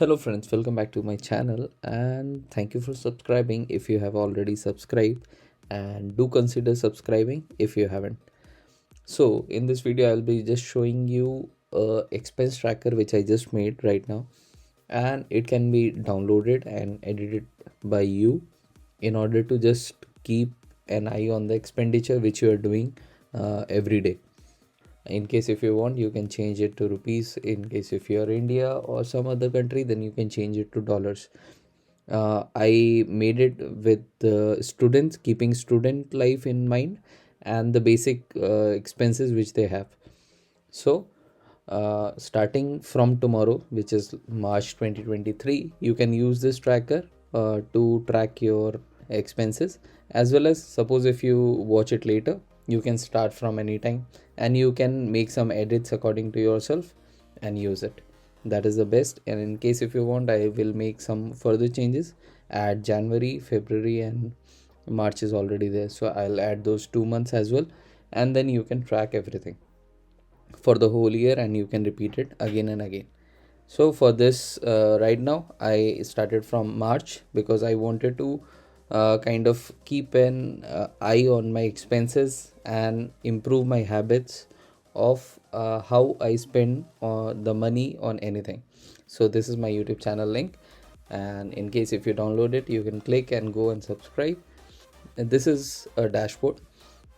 Hello friends, welcome back to my channel and thank you for subscribing if you have already subscribed, and do consider subscribing if you haven't. So in this video I'll be just showing you a expense tracker which I just made right now, and it can be downloaded and edited by you in order to just keep an eye on the expenditure which you are doing every day. In case if you want, you can change it to rupees. In case if you're India or some other country, then you can change it to dollars. I made it with students, keeping student life in mind and the basic expenses which they have. So starting from tomorrow, which is March 2023, you can use this tracker to track your expenses, as well as suppose if you watch it later, you can start from any time and you can make some edits according to yourself and use it. That is the best. And in case if you want, I will make some further changes. Add January, February, and March is already there, so I'll add those 2 months as well, and then you can track everything for the whole year and you can repeat it again and again. So for this, right now I started from March because I wanted to kind of keep an eye on my expenses and improve my habits of how I spend the money on anything. So this is my YouTube channel link, and in case if you download it, you can click and go and subscribe. And this is a dashboard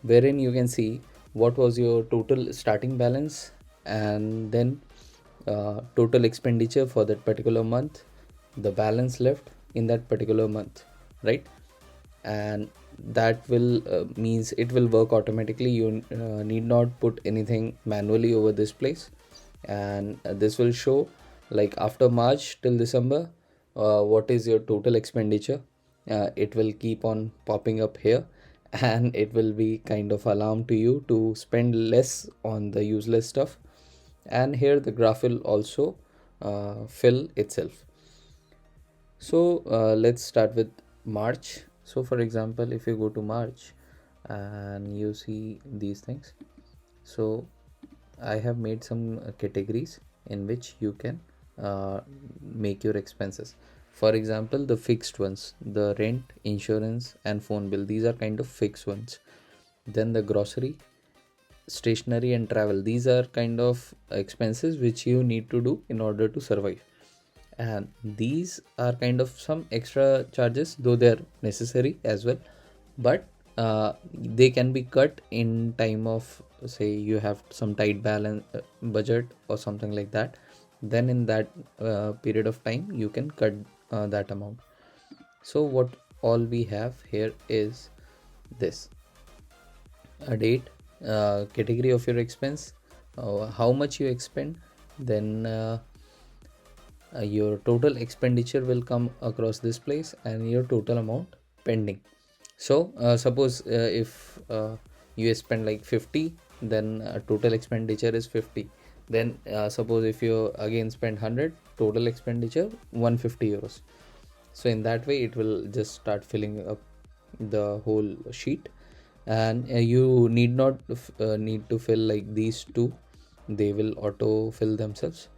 wherein you can see what was your total starting balance, and then total expenditure for that particular month, the balance left in that particular month, right? And that will means it will work automatically. You need not put anything manually over this place, and this will show like after March till December what is your total expenditure. It will keep on popping up here and it will be kind of alarm to you to spend less on the useless stuff. And here the graph will also fill itself. So let's start with March. So for example, if you go to March and you see these things, so I have made some categories in which you can make your expenses. For example, the fixed ones, the rent, insurance, and phone bill, these are kind of fixed ones. Then the grocery, stationery, and travel, these are kind of expenses which you need to do in order to survive. And these are kind of some extra charges, though they're necessary as well, but they can be cut in time of, say you have some tight balance budget or something like that. Then in that period of time you can cut that amount. So what all we have here is this: a date, category of your expense, how much you expend, then your total expenditure will come across this place, and your total amount pending. So suppose if you spend like 50, then total expenditure is 50. Then suppose if you again spend 100, total expenditure 150 euros. So in that way it will just start filling up the whole sheet, and you need not need to fill like these two, they will auto fill themselves,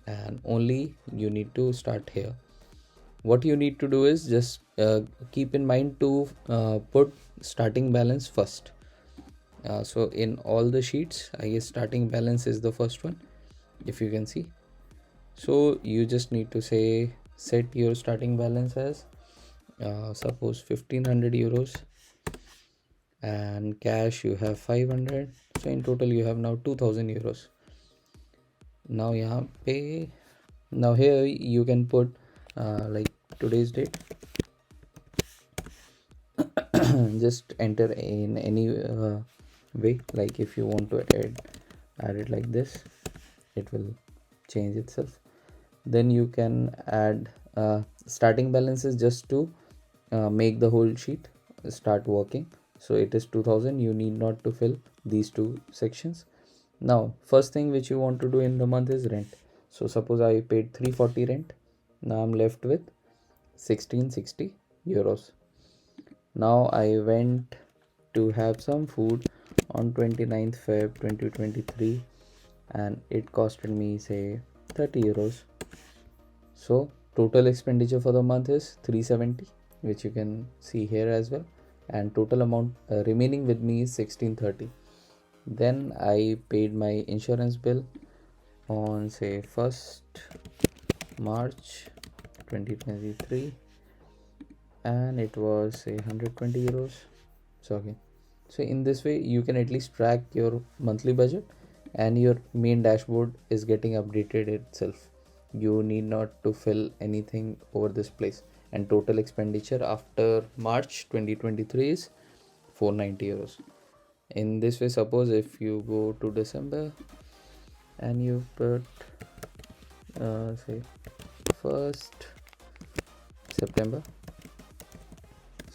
and only you need to start here. What you need to do is just keep in mind to put starting balance first. So in all the sheets, I guess starting balance is the first one, if you can see. So you just need to say set your starting balance as suppose 1500 euros, and cash you have 500. So in total you have now 2000 euros. Now यहाँ पे, now here you can put like today's date. Just enter in any way, like if you want to add it like this, it will change itself. Then you can add starting balances just to make the whole sheet start working. So it is 2000, you need not to fill these two sections. Now first thing which you want to do in the month is rent. So suppose I paid 340 rent, now I'm left with 1660 euros. Now I went to have some food on 29th Feb 2023, and it costed me say 30 euros. So total expenditure for the month is 370, which you can see here as well, and total amount remaining with me is 1630. Then I paid my insurance bill on say 1st March 2023, and it was say 120 euros. So okay, so in this way you can at least track your monthly budget, and your main dashboard is getting updated itself. You need not to fill anything over this place. And total expenditure after March 2023 is 490 euros. In this way, suppose if you go to December and you put say 1st September,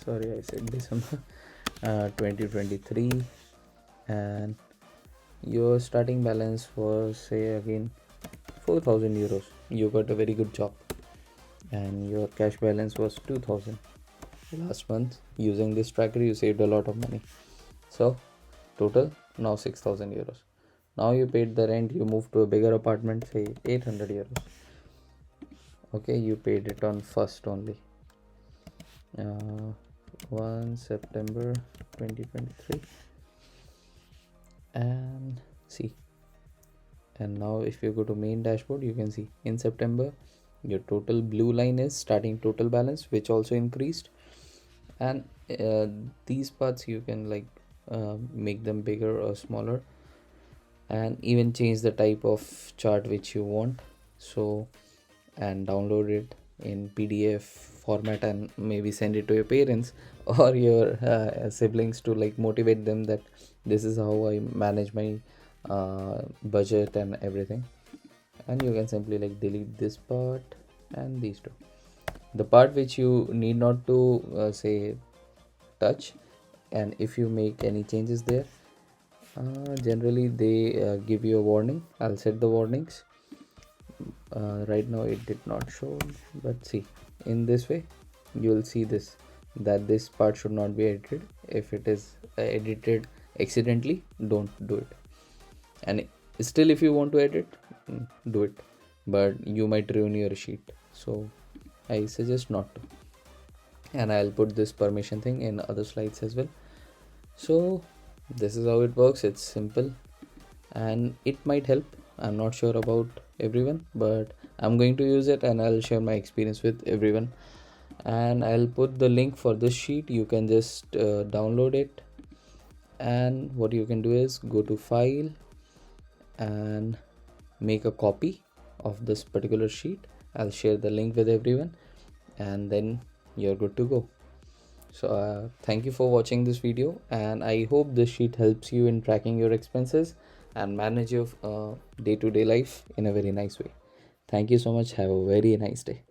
sorry I said December 2023, and your starting balance was say again 4,000 euros. You got a very good job, and your cash balance was 2,000. Last month using this tracker you saved a lot of money. So total now 6,000 euros. Now you paid the rent, you moved to a bigger apartment, say 800 euros. Okay, you paid it on 1st only, 1 September 2023, and see. And now if you go to main dashboard, you can see in September your total blue line is starting total balance, which also increased. And these parts you can like make them bigger or smaller, and even change the type of chart which you want. So, and download it in PDF format and maybe send it to your parents or your siblings to like motivate them that this is how I manage my budget and everything. And you can simply like delete this part and these two. The part which you need not to say touch, and if you make any changes there, generally they give you a warning. I'll set the warnings. Right now it did not show, but see, in this way you will see this, that this part should not be edited. If it is edited accidentally, don't do it. And still if you want to edit, do it, but you might ruin your sheet, so I suggest not to. And I'll put this permission thing in other slides as well. So this is how it works. It's simple and it might help. I'm not sure about everyone, but I'm going to use it and I'll share my experience with everyone. And I'll put the link for this sheet. You can just download it, and what you can do is go to file and make a copy of this particular sheet. I'll share the link with everyone, and then you're good to go. So thank you for watching this video, and I hope this sheet helps you in tracking your expenses and manage your day-to-day life in a very nice way. Thank you so much. Have a very nice day.